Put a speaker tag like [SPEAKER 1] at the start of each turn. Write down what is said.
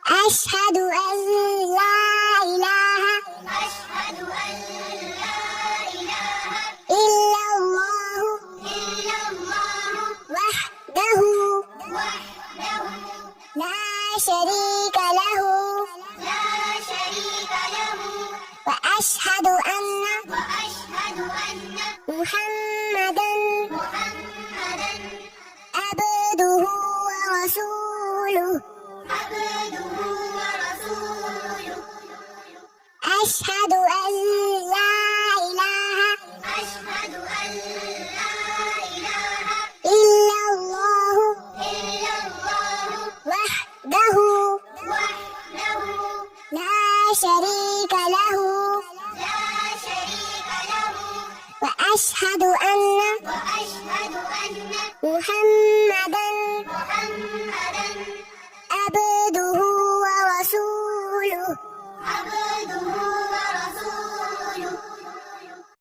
[SPEAKER 1] أشهد أن لا إله
[SPEAKER 2] أشهد أن لا إله
[SPEAKER 1] إلا الله
[SPEAKER 2] إلا الله
[SPEAKER 1] وحده
[SPEAKER 2] وحده
[SPEAKER 1] لا شريك له
[SPEAKER 2] لا شريك له
[SPEAKER 1] وأشهد أن
[SPEAKER 2] وأشهد أن
[SPEAKER 1] محمدا
[SPEAKER 2] محمدا
[SPEAKER 1] عبده ورسوله
[SPEAKER 2] عبده ورسوله
[SPEAKER 1] أشهد أن لا إله
[SPEAKER 2] أشهد أن لا إله
[SPEAKER 1] إلا الله
[SPEAKER 2] إلا الله
[SPEAKER 1] وحده
[SPEAKER 2] وحده
[SPEAKER 1] لا شريك له
[SPEAKER 2] لا شريك له
[SPEAKER 1] وأشهد أن
[SPEAKER 2] وأشهد أن
[SPEAKER 1] محمدا
[SPEAKER 2] محمدا